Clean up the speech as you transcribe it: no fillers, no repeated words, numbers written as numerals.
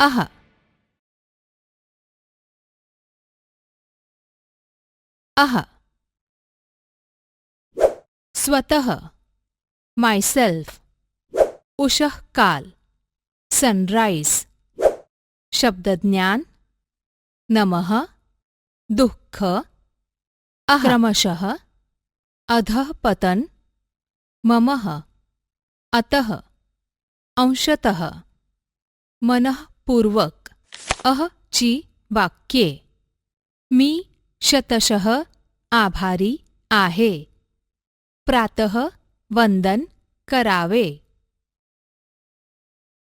अह अह स्वतः myself उषः काल सनराइज शब्दज्ञान नमः दुःख क्रमशः अधः पतन ममः अतः अंशतः मनःपूर्वक अह ची वाक्ये मी शतशः आभारी आहे प्रातः वंदन करावे